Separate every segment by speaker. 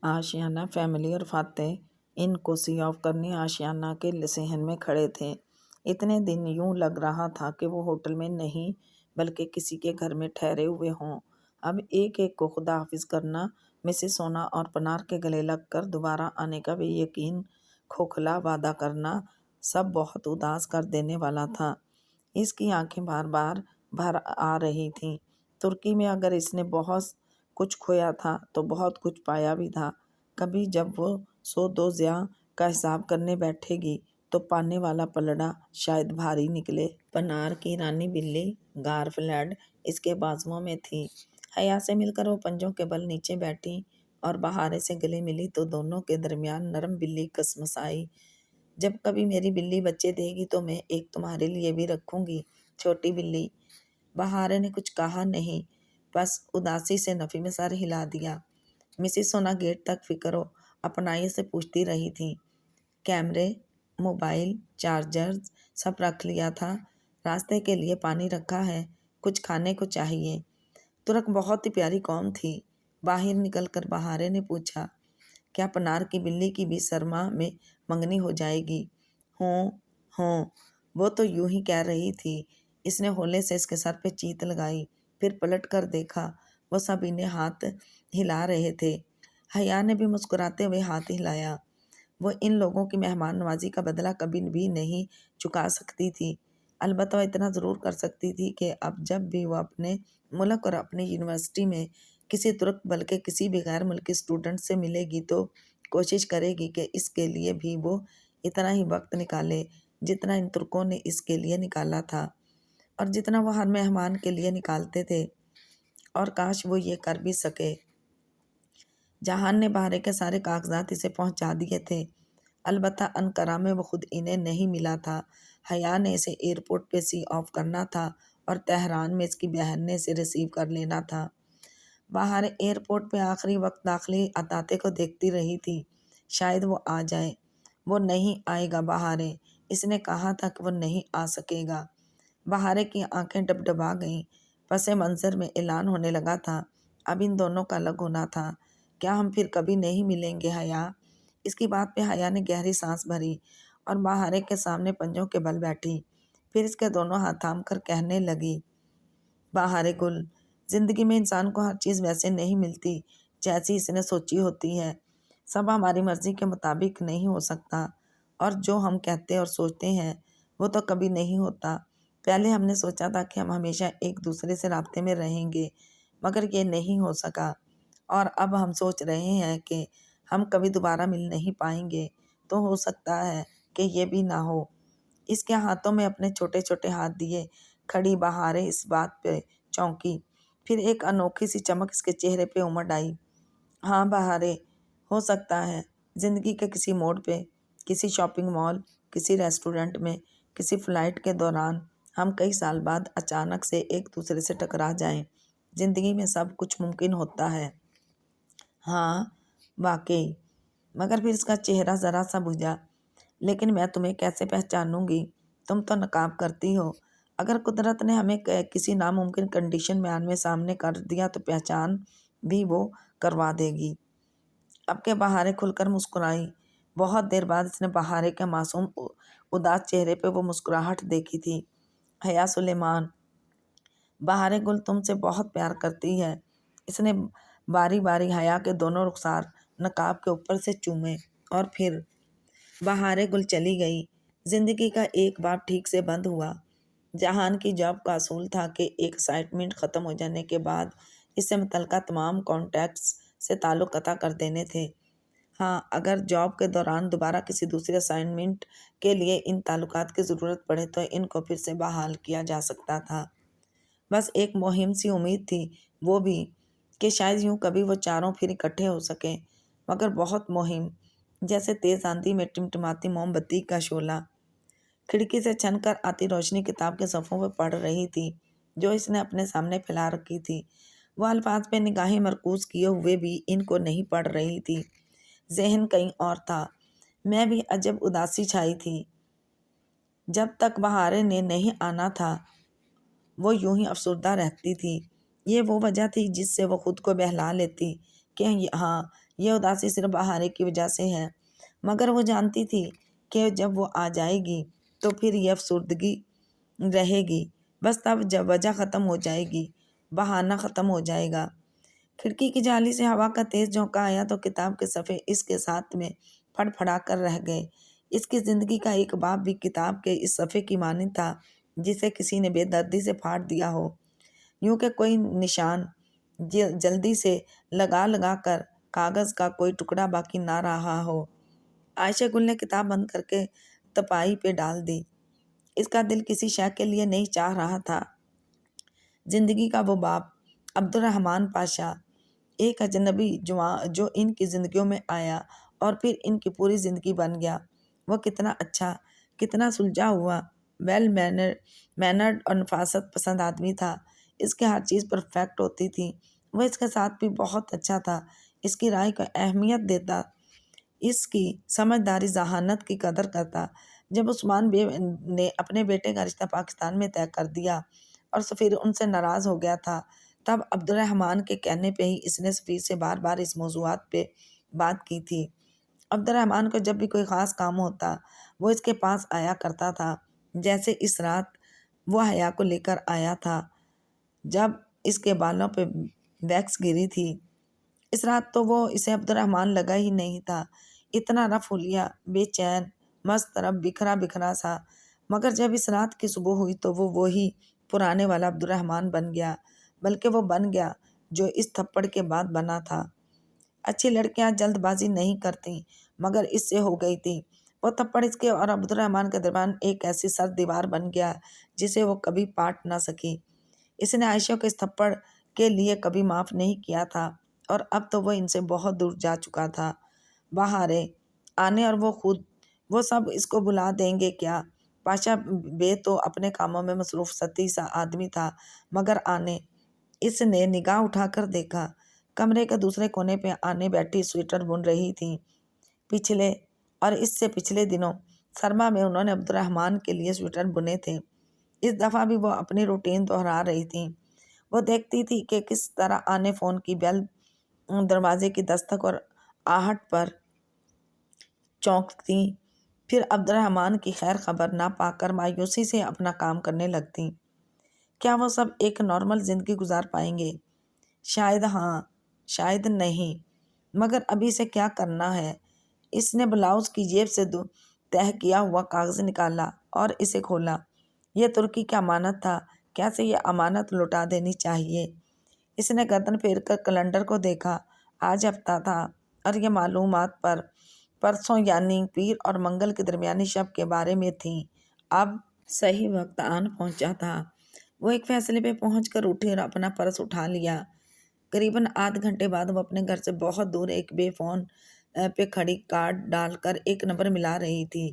Speaker 1: Ashiana family اور فاتح ان کو سی آف کرنے آشیانہ کے صحن میں کھڑے تھے۔ اتنے دن یوں لگ رہا تھا کہ وہ ہوٹل میں نہیں بلکہ کسی کے گھر میں ٹھہرے ہوئے ہوں۔ اب ایک ایک کو خدا حافظ کرنا، مسز سونا اور پنار کے گلے لگ کر دوبارہ آنے کا بے یقین کھوکھلا وعدہ کرنا سب بہت اداس کر دینے والا تھا۔ اس کی آنکھیں بار بار بھر آ رہی تھیں۔ ترکی میں اگر اس نے بہت کچھ کھویا تھا تو بہت کچھ پایا بھی تھا۔ کبھی جب وہ 102 ضیاء کا حساب کرنے بیٹھے گی تو پانے والا پلڑا شاید بھاری نکلے۔ پنار کی رانی بلی گارفلیڈ اس کے بازوؤں میں تھی۔ حیا سے مل کر وہ پنجوں کے بل نیچے بیٹھی اور بہارے سے گلے ملی تو دونوں کے درمیان نرم بلی کسمسائی۔ جب کبھی میری بلی بچے دے گی تو میں ایک تمہارے لیے بھی رکھوں گی چھوٹی بلی۔ بہارے نے کچھ کہا نہیں، بس اداسی سے نفی میں سر ہلا دیا۔ مسز سونا گیٹ تک فکر و اپنائی سے پوچھتی رہی تھی۔ کیمرے، موبائل، چارجرز سب رکھ لیا تھا؟ راستے کے لیے پانی رکھا ہے؟ کچھ کھانے کو چاہیے؟ ترک بہت ہی پیاری قوم تھی۔ باہر نکل کر بہارے نے پوچھا، کیا پنار کی بلی کی بھی سرما میں منگنی ہو جائے گی؟ ہوں، وہ تو یوں ہی کہہ رہی تھی۔ اس نے ہولے سے اس کے سر پہ چیت لگائی، پھر پلٹ کر دیکھا، وہ سب انہیں ہاتھ ہلا رہے تھے۔ حیا نے بھی مسکراتے ہوئے ہاتھ ہلایا۔ وہ ان لوگوں کی مہمان نوازی کا بدلہ کبھی بھی نہیں چکا سکتی تھی، البتہ وہ اتنا ضرور کر سکتی تھی کہ اب جب بھی وہ اپنے ملک اور اپنی یونیورسٹی میں کسی ترک بلکہ کسی بھی غیر ملکی اسٹوڈنٹ سے ملے گی تو کوشش کرے گی کہ اس کے لیے بھی وہ اتنا ہی وقت نکالے جتنا ان ترکوں نے اس کے لیے نکالا تھا اور جتنا وہ ہر مہمان کے لیے نکالتے تھے، اور کاش وہ یہ کر بھی سکے۔ جہان نے بہارے کے سارے کاغذات اسے پہنچا دیے تھے، البتہ انقرہ میں وہ خود انہیں نہیں ملا تھا۔ حیا نے اسے ایئرپورٹ پہ سی آف کرنا تھا اور تہران میں اس کی بہن نے اسے ریسیو کر لینا تھا۔ بہارے ایئرپورٹ پہ آخری وقت داخلی احاطے کو دیکھتی رہی تھی، شاید وہ آ جائے۔ وہ نہیں آئے گا بہارے، اس نے کہا تھا کہ وہ نہیں آ سکے گا۔ بہارے کی آنکھیں ڈبڈبا گئیں۔ پس منظر میں اعلان ہونے لگا تھا، اب ان دونوں کا الگ ہونا تھا۔ کیا ہم پھر کبھی نہیں ملیں گے حیا؟ اس کی بات پہ حیا نے گہری سانس بھری اور بہارے کے سامنے پنجوں کے بل بیٹھی، پھر اس کے دونوں ہاتھ تھام کر کہنے لگی، بہارے گل، زندگی میں انسان کو ہر چیز ویسے نہیں ملتی جیسی اس نے سوچی ہوتی ہے۔ سب ہماری مرضی کے مطابق نہیں ہو سکتا، اور جو ہم کہتے اور سوچتے ہیں وہ تو کبھی نہیں ہوتا۔ پہلے ہم نے سوچا تھا کہ ہم ہمیشہ ایک دوسرے سے رابطے میں رہیں گے، مگر یہ نہیں ہو سکا، اور اب ہم سوچ رہے ہیں کہ ہم کبھی دوبارہ مل نہیں پائیں گے، تو ہو سکتا ہے کہ یہ بھی نہ ہو۔ اس کے ہاتھوں میں اپنے چھوٹے چھوٹے ہاتھ دیے کھڑی بہارے اس بات پہ چونکی، پھر ایک انوکھی سی چمک اس کے چہرے پہ امڑ آئی۔ ہاں بہارے، ہو سکتا ہے زندگی کے کسی موڑ پہ، کسی شاپنگ مال، کسی ریسٹورنٹ میں، کسی فلائٹ کے دوران ہم کئی سال بعد اچانک سے ایک دوسرے سے ٹکرا جائیں۔ زندگی میں سب کچھ ممکن ہوتا ہے۔ ہاں واقعی، مگر پھر اس کا چہرہ ذرا سا بجھا۔ لیکن میں تمہیں کیسے پہچانوں گی؟ تم تو نقاب کرتی ہو۔ اگر قدرت نے ہمیں کسی ناممکن کنڈیشن میں آمنے سامنے کر دیا تو پہچان بھی وہ کروا دے گی۔ اب کہ بہارے کھل کر مسکرائی۔ بہت دیر بعد اس نے بہارے کے معصوم اداس چہرے پہ وہ مسکراہٹ دیکھی تھی۔ حیا سلیمان، بہارے گل تم سے بہت پیار کرتی ہے۔ اس نے باری باری حیا کے دونوں رخسار نقاب کے اوپر سے چومے اور پھر بہارے گل چلی گئی۔ زندگی کا ایک باب ٹھیک سے بند ہوا۔ جہان کی جاب کا اصول تھا کہ ایک اسائنمنٹ ختم ہو جانے کے بعد اس سے متعلقہ تمام کانٹیکٹس سے تعلق قطع کر دینے تھے۔ ہاں، اگر جاب کے دوران دوبارہ کسی دوسرے اسائنمنٹ کے لیے ان تعلقات کی ضرورت پڑے تو ان کو پھر سے بحال کیا جا سکتا تھا۔ بس ایک مہم سی امید تھی، وہ بھی کہ شاید یوں کبھی وہ چاروں پھر اکٹھے ہو سکیں، مگر بہت مہم، جیسے تیز آندھی میں ٹمٹماتی موم بتی کا شعلہ۔ کھڑکی سے چھن کر آتی روشنی کتاب کے صفحوں پہ پڑھ رہی تھی جو اس نے اپنے سامنے پھیلا رکھی تھی۔ وہ الفاظ پہ نگاہیں مرکوز کیے ہوئے بھی ان کو نہیں پڑھ رہی تھی، ذہن کہیں اور تھا۔ میں بھی عجب اداسی چھائی تھی۔ جب تک بہارے نے نہیں آنا تھا وہ یوں ہی افسردہ رہتی تھی۔ یہ وہ وجہ تھی جس سے وہ خود کو بہلا لیتی کہ ہاں یہ اداسی صرف بہارے کی وجہ سے ہے، مگر وہ جانتی تھی کہ جب وہ آ جائے گی تو پھر یہ افسردگی رہے گی، بس تب جب وجہ ختم ہو جائے گی بہانہ ختم ہو جائے گا۔ کھڑکی کی جالی سے ہوا کا تیز جھونکا آیا تو کتاب کے صفحے اس کے ساتھ میں پھڑ پھڑا کر رہ گئے۔ اس کی زندگی کا ایک باب بھی کتاب کے اس صفحے کی مانند تھا جسے کسی نے بے دردی سے پھاڑ دیا ہو، یوں کہ کوئی نشان جلدی سے لگا لگا کر کاغذ کا کوئی ٹکڑا باقی نہ رہا ہو۔ عائشہ گل نے کتاب بند کر کے تپائی پہ ڈال دی۔ اس کا دل کسی شے کے لیے نہیں چاہ رہا تھا۔ زندگی کا وہ باب، عبد الرحمن پاشا، ایک اجنبی جو ان کی زندگیوں میں آیا اور پھر ان کی پوری زندگی بن گیا۔ وہ کتنا اچھا، کتنا سلجھا ہوا، ویل مینرڈ اور نفاست پسند آدمی تھا۔ اس کے ہر چیز پرفیکٹ ہوتی تھی۔ وہ اس کے ساتھ بھی بہت اچھا تھا، اس کی رائے کو اہمیت دیتا، اس کی سمجھداری ذہانت کی قدر کرتا۔ جب عثمان بے نے اپنے بیٹے کا رشتہ پاکستان میں طے کر دیا اور سفیر ان سے ناراض ہو گیا تھا، تب عبد الرحمن کے کہنے پہ ہی اس نے سفیر سے بار بار اس موضوعات پہ بات کی تھی۔ عبد الرحمن کو جب بھی کوئی خاص کام ہوتا وہ اس کے پاس آیا کرتا تھا، جیسے اس رات وہ حیا کو لے کر آیا تھا جب اس کے بالوں پہ ویکس گری تھی۔ اس رات تو وہ اسے عبد الرحمن لگا ہی نہیں تھا، اتنا رف حلیہ، بے چین، مضطرب، بکھرا بکھرا سا، مگر جب اس رات کی صبح ہوئی تو وہ وہی پرانے والا عبد الرحمن بن گیا، بلکہ وہ بن گیا جو اس تھپڑ کے بعد بنا تھا۔ اچھی لڑکیاں جلد بازی نہیں کرتی، مگر اس سے ہو گئی تھی۔ وہ تھپڑ اس کے اور عبد الرحمن کے درمیان ایک ایسی سرد دیوار بن گیا جسے وہ کبھی پاٹ نہ سکی۔ اس نے عائشہ کو اس تھپڑ کے لیے کبھی معاف نہیں کیا تھا اور اب تو وہ ان سے بہت دور جا چکا تھا۔ بہاریں آنے اور وہ سب اس کو بلا دیں گے کیا؟ پاشا بے تو اپنے کاموں میں مصروف ستی سا آدمی تھا، مگر آنے، اس نے نگاہ اٹھا کر دیکھا، کمرے کے دوسرے کونے پہ آنے بیٹھی سویٹر بن رہی تھی۔ پچھلے اور اس سے پچھلے دنوں سرما میں انہوں نے عبد الرحمن کے لیے سویٹر بنے تھے، اس دفعہ بھی وہ اپنی روٹین دہرا رہی تھی۔ وہ دیکھتی تھی کہ کس طرح آنے فون کی بیل، دروازے کی دستک اور آہٹ پر چونکتی، پھر عبد الرحمن کی خیر خبر نہ پا کر مایوسی سے اپنا کام کرنے لگتی۔ کیا وہ سب ایک نارمل زندگی گزار پائیں گے؟ شاید ہاں، شاید نہیں، مگر ابھی سے کیا کرنا ہے؟ اس نے بلاؤز کی جیب سے تہہ کیا ہوا کاغذ نکالا اور اسے کھولا۔ یہ ترکی کا امانت تھا، کیسے یہ امانت لوٹا دینی چاہیے؟ اس نے گردن پھیر کر کیلنڈر کو دیکھا۔ آج ہفتہ تھا اور یہ معلومات پرسوں یعنی پیر اور منگل کے درمیانی شب کے بارے میں تھیں۔ اب صحیح وقت آن پہنچا تھا۔ وہ ایک فیصلے پہ پہنچ کر اٹھی اور اپنا پرس اٹھا لیا۔ قریباً آدھ گھنٹے بعد وہ اپنے گھر سے بہت دور ایک بے فون پہ کھڑی کارڈ ڈال کر ایک نمبر ملا رہی تھی۔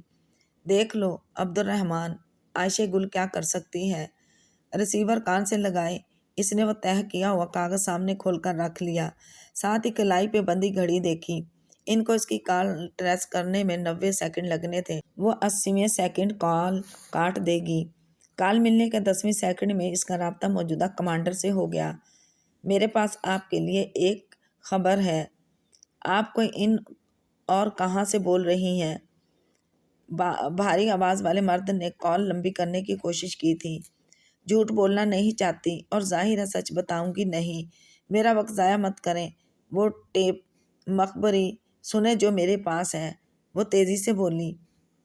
Speaker 1: دیکھ لو عبد الرحمن، عائشہ گل کیا کر سکتی ہے؟ ریسیور کان سے لگائے اس نے وہ تہہ کیا ہوا کاغذ سامنے کھول کر رکھ لیا، ساتھ ہی کلائی پہ بندی گھڑی دیکھی۔ ان کو اس کی کال ٹریس کرنے میں 90 سیکنڈ لگنے تھے، وہ 80ویں سیکنڈ کال کاٹ دے گی۔ کال ملنے کے 10ویں سیکنڈ میں اس کا رابطہ موجودہ کمانڈر سے ہو گیا۔ میرے پاس آپ کے لیے ایک خبر ہے۔ آپ کوئی ان اور کہاں سے بول رہی ہیں؟ بھاری آواز والے مرد نے کال لمبی کرنے کی کوشش کی تھی۔ جھوٹ بولنا نہیں چاہتی اور ظاہر ہے سچ بتاؤں گی نہیں، میرا وقت ضائع مت کریں۔ وہ ٹیپ مخبری سنیں جو میرے پاس ہے، وہ تیزی سے بولی۔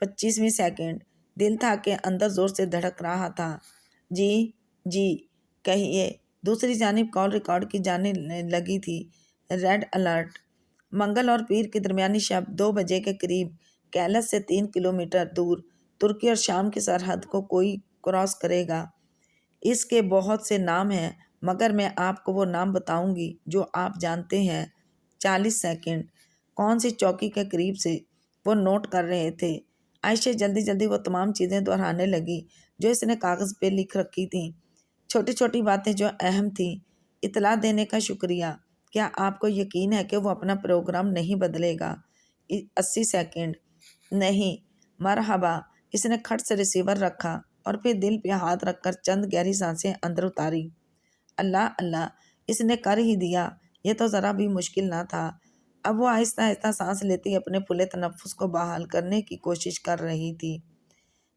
Speaker 1: 25ویں سیکنڈ، دل تھا کہ اندر زور سے دھڑک رہا تھا۔ جی جی کہیے۔ دوسری جانب کال ریکارڈ کی جانے لگی تھی۔ ریڈ الرٹ، منگل اور پیر کی درمیانی شب 2 بجے کے قریب کیلس سے 3 کلومیٹر دور ترکی اور شام کی سرحد کو کوئی کراس کرے گا۔ اس کے بہت سے نام ہیں، مگر میں آپ کو وہ نام بتاؤں گی جو آپ جانتے ہیں۔ 40 سیکنڈ، کون سی چوکی کے قریب سے؟ وہ نوٹ کر رہے تھے۔ عائشہ جلدی جلدی وہ تمام چیزیں دہرانے لگی جو اس نے کاغذ پہ لکھ رکھی تھیں، چھوٹی چھوٹی باتیں جو اہم تھیں۔ اطلاع دینے کا شکریہ، کیا آپ کو یقین ہے کہ وہ اپنا پروگرام نہیں بدلے گا؟ 80 سیکنڈ، نہیں، مرحبا۔ اس نے کھٹ سے ریسیور رکھا اور پھر دل پہ ہاتھ رکھ کر چند گہری سانسیں اندر اتاری۔ اللہ اللہ، اس نے کر ہی دیا، یہ تو ذرا بھی مشکل نہ تھا۔ اب وہ آہستہ آہستہ سانس لیتی اپنے پھولے تنفس کو بحال کرنے کی کوشش کر رہی تھی۔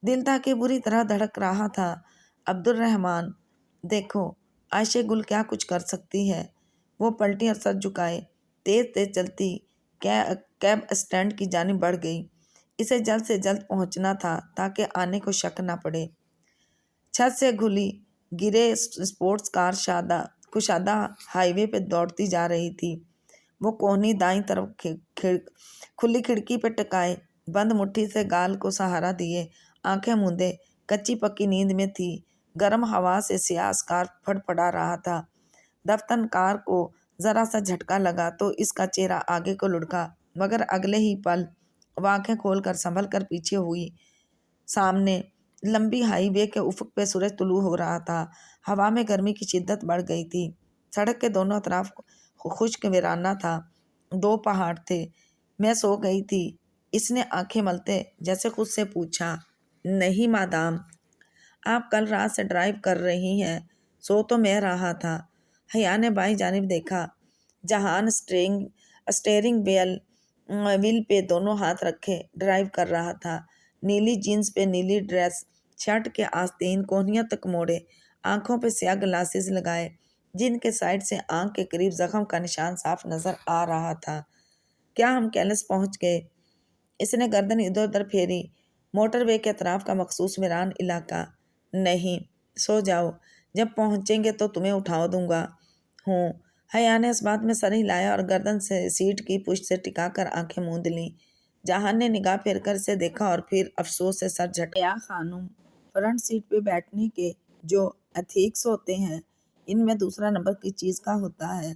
Speaker 1: دل تھا کہ بری طرح دھڑک رہا تھا۔ عبد الرحمن، دیکھو عائشہ گل کیا کچھ کر سکتی ہے۔ وہ پلٹی اور سر جھکائے تیز تیز چلتی کیب اسٹینڈ کی جانب بڑھ گئی۔ اسے جلد سے جلد پہنچنا تھا تاکہ آنے کو شک نہ پڑے۔ چھت سے گھلی گرے اسپورٹس کار کشادہ ہائی وے پہ دوڑتی جا رہی تھی۔ وہ کوہنی دائیں طرف کھلی کھڑکی پہ ٹکائے بند مٹھی سے گال کو سہارا دیے آنکھیں موندے کچی پکی نیند میں تھی۔ گرم ہوا سے سیاہ اسکارف پھڑ پڑا رہا تھا۔ دفتن کار کو ذرا سا جھٹکا لگا تو اس کا چہرہ آگے کو لڑکا، مگر اگلے ہی پل وہ آنکھیں کھول کر سنبھل کر پیچھے ہوئی۔ سامنے لمبی ہائی وے کے افق پہ سورج طلوع ہو رہا تھا۔ ہوا میں گرمی کی شدت بڑھ گئی تھی۔ سڑک کے دونوں اطراف خشک ویرانہ تھا۔ 2 پہاڑ تھے۔ میں سو گئی تھی، اس نے آنکھیں ملتے جیسے خود سے پوچھا۔ نہیں مادام، آپ کل رات سے ڈرائیو کر رہی ہیں۔ سو تو میں رہا تھا۔ حیا نے بائیں جانب دیکھا۔ جہان اسٹیئرنگ ویل پہ دونوں ہاتھ رکھے ڈرائیو کر رہا تھا۔ نیلی جینز پہ نیلی ڈریس، شرٹ کے آستین کوہنیوں تک موڑے، آنکھوں پہ سیاہ گلاسز لگائے جن کے سائڈ سے آنکھ کے قریب زخم کا نشان صاف نظر آ رہا تھا۔ کیا ہم کیلس پہنچ گئے؟ اس نے گردن ادھر ادھر پھیری۔ موٹر وے کے اطراف کا مخصوص ویران علاقہ۔ نہیں، سو جاؤ، جب پہنچیں گے تو تمہیں اٹھا دوں گا۔ ہوں۔ حیا نے اس بات میں سر ہلایا اور گردن سے سیٹ کی پشت سے ٹکا کر آنکھیں موند لیں۔ جہان نے نگاہ پھیر کر اسے دیکھا اور پھر افسوس سے سر جھٹکا۔ حیا خانم، فرنٹ سیٹ پہ بیٹھنے کے جو ایتھکس ہوتے ہیں ان میں دوسرا نمبر کی چیز کا ہوتا ہے۔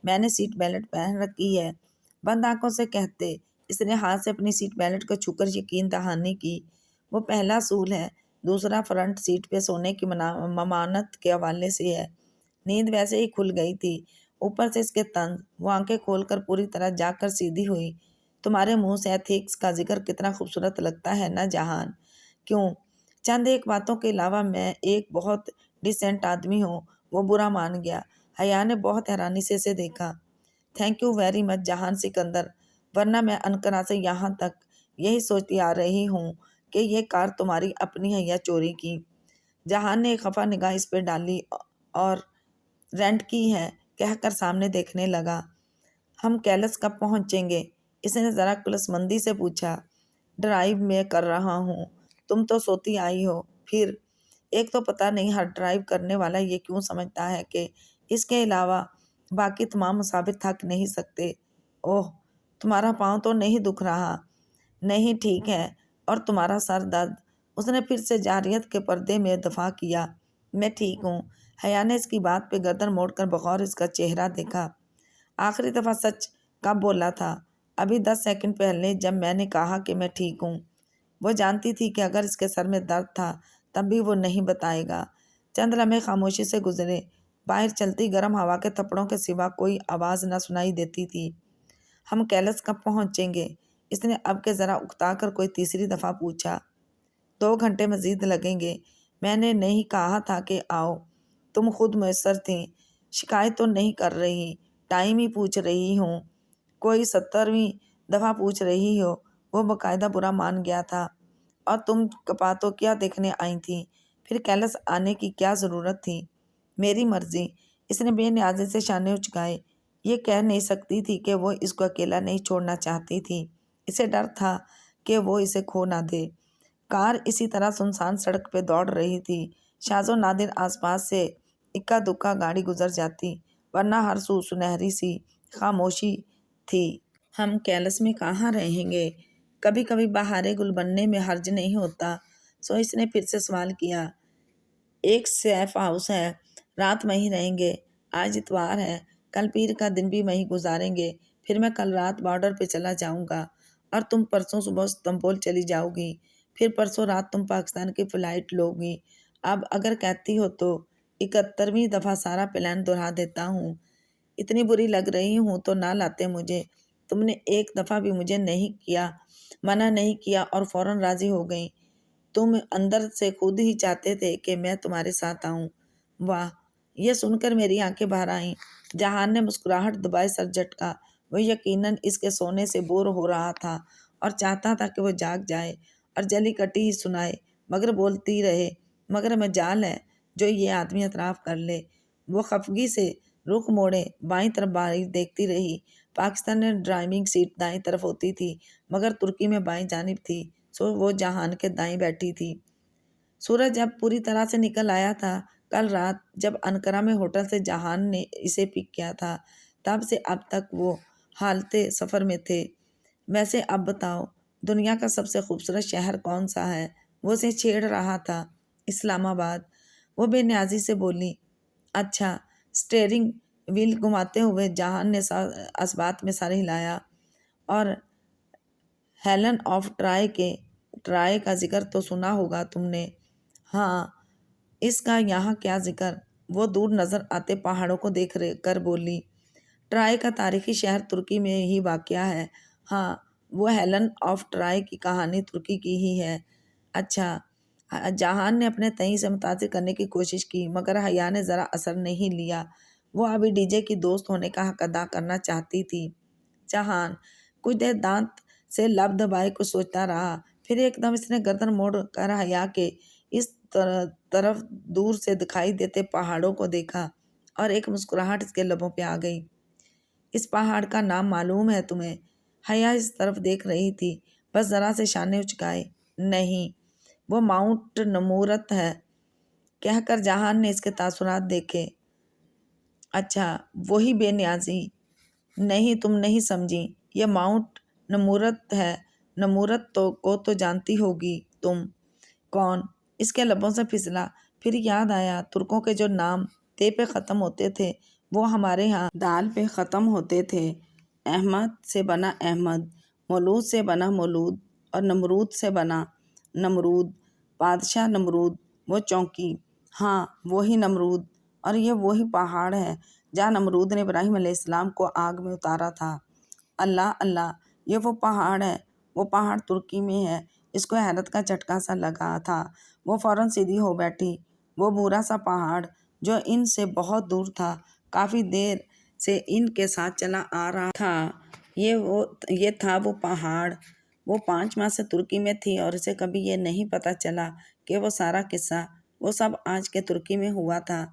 Speaker 1: میں نے سیٹ بیلٹ پہن رکھی ہے، بند آنکھوں سے کہتے اس نے ہاتھ سے اپنی سیٹ بیلٹ کو چھو کر یقین دہانی کی۔ وہ پہلا اصول ہے۔ دوسرا فرنٹ سیٹ پہ سونے کی ممانعت کے حوالے سے ہے۔ نیند ویسے ہی کھل گئی تھی، اوپر سے اس کے طنز۔ وہ آنکھیں کھول کر پوری طرح جاگ کر سیدھی ہوئی۔ تمہارے منہ سے ایتھکس کا ذکر کتنا خوبصورت لگتا ہے نا جہان؟ کیوں؟ چند ایک باتوں کے علاوہ میں ایک بہت ڈیسنٹ آدمی ہوں۔ وہ برا مان گیا۔ حیا نے بہت حیرانی سے اسے دیکھا۔ تھینک یو ویری مچ جہان سکندر، ورنہ میں انقرہ سے یہاں تک یہی سوچتی آ رہی ہوں کہ یہ کار تمہاری اپنی ہے یا چوری کی۔ جہان نے ایک خفا نگاہ اس پہ ڈالی اور رینٹ کی ہے کہہ کر سامنے دیکھنے لگا۔ ہم کیلس کب پہنچیں گے؟ اس نے ذرا کلس سے پوچھا۔ ڈرائیو میں کر رہا ہوں، تم تو سوتی آئی ہو۔ پھر ایک تو پتہ نہیں ہر ڈرائیو کرنے والا یہ کیوں سمجھتا ہے کہ اس کے علاوہ باقی تمام مسافر تھک نہیں سکتے۔ اوہ، تمہارا پاؤں تو نہیں دکھ رہا؟ نہیں، ٹھیک ہے۔ اور تمہارا سر درد؟ اس نے پھر سے جارحیت کے پردے میں دفاع کیا۔ میں ٹھیک ہوں۔ حیا نے اس کی بات پہ گردن موڑ کر بغور اس کا چہرہ دیکھا۔ آخری دفعہ سچ کب بولا تھا؟ ابھی 10 سیکنڈ پہلے، جب میں نے کہا کہ میں ٹھیک ہوں۔ وہ جانتی تھی کہ اگر اس کے سر میں درد تھا تب بھی وہ نہیں بتائے گا۔ چند لمحے خاموشی سے گزرے۔ باہر چلتی گرم ہوا کے تھپڑوں کے سوا کوئی آواز نہ سنائی دیتی تھی۔ ہم کیلس کب پہنچیں گے؟ اس نے اب کے ذرا اکتا کر کوئی تیسری دفعہ پوچھا۔ 2 گھنٹے مزید لگیں گے۔ میں نے نہیں کہا تھا کہ آؤ؟ تم خود میسر تھیں۔ شکایت تو نہیں کر رہی، ٹائم ہی پوچھ رہی ہوں۔ کوئی 70ویں دفعہ پوچھ رہی ہو۔ وہ باقاعدہ برا مان گیا تھا۔ اور تم کپاتوکیا دیکھنے آئی تھیں، پھر کیلس آنے کی کیا ضرورت تھی؟ میری مرضی۔ اس نے بے نیازی سے شانے اچکائے۔ یہ کہہ نہیں سکتی تھی کہ وہ اس کو اکیلا نہیں چھوڑنا چاہتی تھی۔ اسے ڈر تھا کہ وہ اسے کھو نہ دے۔ کار اسی طرح سنسان سڑک پہ دوڑ رہی تھی۔ شاذ و نادر آس پاس سے اکا دکا گاڑی گزر جاتی، ورنہ ہر سو سنہری سی خاموشی تھی۔ ہم کیلس میں کہاں رہیں گے؟ کبھی کبھی بہارے گل بننے میں حرج نہیں ہوتا۔ سو اس نے پھر سے سوال کیا۔ ایک سیف ہاؤس ہے، رات وہیں رہیں گے۔ آج اتوار ہے، کل پیر کا دن بھی وہیں گزاریں گے۔ پھر میں کل رات بارڈر پہ چلا جاؤں گا اور تم پرسوں صبح استنبول چلی جاؤ گی۔ پھر پرسوں رات تم پاکستان کی فلائٹ لو گی۔ اب اگر کہتی ہو تو 71ویں دفعہ سارا پلان دہرا دیتا ہوں۔ اتنی بری لگ رہی ہوں تو نہ لاتے مجھے۔ تم نے ایک دفعہ بھی مجھے منع نہیں کیا اور فوراً راضی ہو گئی۔ تم اندر سے خود ہی چاہتے تھے کہ میں تمہارے ساتھ آؤں۔ واہ! یہ سن کر میری آنکھیں باہر آئیں۔ جہان نے مسکراہٹ دبائے سر جھٹکا۔ وہ یقیناً اس کے سونے سے بور ہو رہا تھا اور چاہتا تھا کہ وہ جاگ جائے اور جلی کٹی ہی سنائے، مگر بولتی رہے مگر مجال ہے جو یہ آدمی اعتراف کر لے۔ وہ خفگی سے رخ موڑے بائیں طرف باری دیکھتی رہی۔ پاکستان میں ڈرائیونگ سیٹ دائیں طرف ہوتی تھی مگر ترکی میں بائیں جانب تھی، سو وہ جہان کے دائیں بیٹھی تھی۔ سورج اب پوری طرح سے نکل آیا تھا۔ کل رات جب انقرہ میں ہوٹل سے جہان نے اسے پک کیا تھا تب سے اب تک وہ حالت سفر میں تھے۔ ویسے اب بتاؤ دنیا کا سب سے خوبصورت شہر کون سا ہے؟ وہ اسے چھیڑ رہا تھا۔ اسلام آباد، وہ بے نیازی سے بولی۔ اچھا۔ اسٹیئرنگ وہیل گھماتے ہوئے جہان نے اثبات میں سر ہلایا۔ اور ہیلن آف ٹرائے کا ذکر تو سنا ہوگا تم نے؟ ہاں، اس کا یہاں کیا ذکر؟ وہ دور نظر آتے پہاڑوں کو دیکھ کر بولی۔ ٹرائے کا تاریخی شہر ترکی میں ہی واقع ہے۔ ہاں، وہ ہیلن آف ٹرائے کی کہانی ترکی کی ہی ہے۔ اچھا۔ جہان نے اپنے تئیں سے متاثر کرنے کی کوشش کی مگر حیا نے ذرا اثر نہیں لیا۔ وہ ابھی ڈی جے کی دوست ہونے کا حق ادا کرنا چاہتی تھی۔ جہان کچھ دیر دانت سے لب دبائے کچھ سوچتا رہا، پھر ایک دم اس نے گردن موڑ کر حیا کے اس طرف دور سے دکھائی دیتے پہاڑوں کو دیکھا اور ایک مسکراہٹ اس کے لبوں پہ آ گئی۔ اس پہاڑ کا نام معلوم ہے تمہیں؟ حیا اس طرف دیکھ رہی تھی، بس ذرا سے شانے اچکائے۔ نہیں، وہ ماؤنٹ نمورت ہے، کہہ کر جہان نے اس کے تاثرات دیکھے۔ اچھا، وہی بے نیازی؟ نہیں، تم نہیں سمجھی، یہ ماؤنٹ نمورت ہے۔ نمورت کو تو جانتی ہوگی تم۔ کون؟ اس کے لبوں سے پھسلا، پھر یاد آیا ترکوں کے جو نام تے پہ ختم ہوتے تھے وہ ہمارے ہاں دال پہ ختم ہوتے تھے۔ احمد سے بنا احمد، مولود سے بنا مولود اور نمرود سے بنا نمرود۔ بادشاہ نمرود، وہ چونکی۔ ہاں، وہی نمرود، اور یہ وہی پہاڑ ہے جہاں نمرود نے ابراہیم علیہ السلام کو آگ میں اتارا تھا۔ اللہ اللہ، یہ وہ پہاڑ ہے۔ وہ پہاڑ ترکی میں ہے۔ اس کو حیرت کا جھٹکا سا لگا تھا۔ وہ فوراً سیدھی ہو بیٹھی۔ وہ بھورا سا پہاڑ جو ان سے بہت دور تھا، کافی دیر سے ان کے ساتھ چلا آ رہا تھا، یہ تھا وہ پہاڑ۔ وہ 5 ماہ سے ترکی میں تھی اور اسے کبھی یہ نہیں پتہ چلا کہ وہ سارا قصہ وہ سب آج کے ترکی میں ہوا تھا۔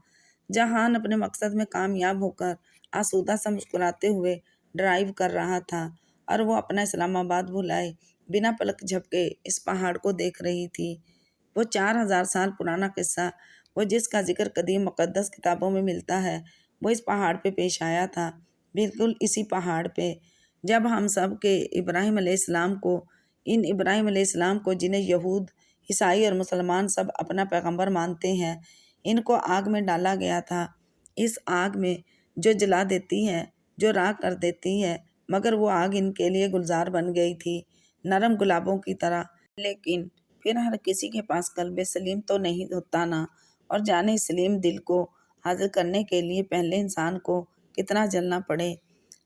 Speaker 1: جہان اپنے مقصد میں کامیاب ہو کر آسودہ سا مسکراتے ہوئے ڈرائیو کر رہا تھا اور وہ اپنا اسلام آباد بھلائے بنا پلک جھپکے اس پہاڑ کو دیکھ رہی تھی۔ وہ 4000 سال پرانا قصہ، وہ جس کا ذکر قدیم مقدس کتابوں میں ملتا ہے، وہ اس پہاڑ پہ پیش آیا تھا، بالکل اسی پہاڑ پہ جب ہم سب کے ابراہیم علیہ السلام کو، ان ابراہیم علیہ السلام کو جنہیں یہود، عیسائی اور مسلمان سب اپنا پیغمبر مانتے ہیں، ان کو آگ میں ڈالا گیا تھا۔ اس آگ میں جو جلا دیتی ہے، جو راکھ کر دیتی ہے، مگر وہ آگ ان کے لیے گلزار بن گئی تھی، نرم گلابوں کی طرح۔ لیکن پھر ہر کسی کے پاس قلب سلیم تو نہیں ہوتا نا، اور جانے سلیم دل کو حاضر کرنے کے لیے پہلے انسان کو کتنا جلنا پڑے،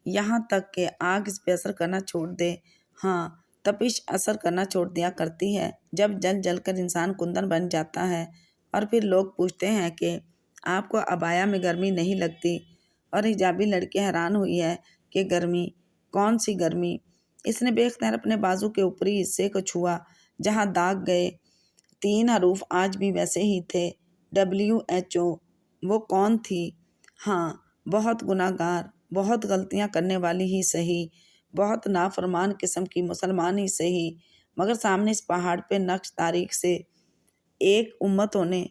Speaker 1: یہاں تک کہ آگ اس پہ اثر کرنا چھوڑ دے۔ ہاں، تپش اثر کرنا چھوڑ دیا کرتی ہے جب جل جل کر انسان کندن بن جاتا ہے، اور پھر لوگ پوچھتے ہیں کہ آپ کو عبایا میں گرمی نہیں لگتی، اور حجابی لڑکی حیران ہوئی ہے کہ گرمی؟ کون سی گرمی؟ اس نے بے اختیار اپنے بازو کے اوپری حصے کو چھوا جہاں داغ گئے 3 حروف آج بھی ویسے ہی تھے، WHO۔ وہ کون تھی؟ ہاں، بہت گناہ گار، بہت غلطیاں کرنے والی ہی سہی، بہت نافرمان قسم کی مسلمان ہی سہی، مگر سامنے اس پہاڑ پہ نقش تاریخ سے ایک امت ہونے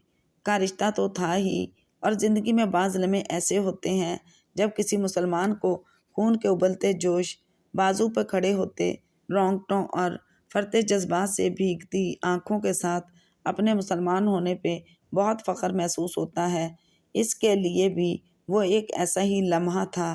Speaker 1: کا رشتہ تو تھا ہی۔ اور زندگی میں بعض لمحے ایسے ہوتے ہیں جب کسی مسلمان کو خون کے ابلتے جوش، بازو پہ کھڑے ہوتے رونگٹوں اور فرتے جذبات سے بھیگتی آنکھوں کے ساتھ اپنے مسلمان ہونے پہ بہت فخر محسوس ہوتا ہے۔ اس کے لیے بھی وہ ایک ایسا ہی لمحہ تھا۔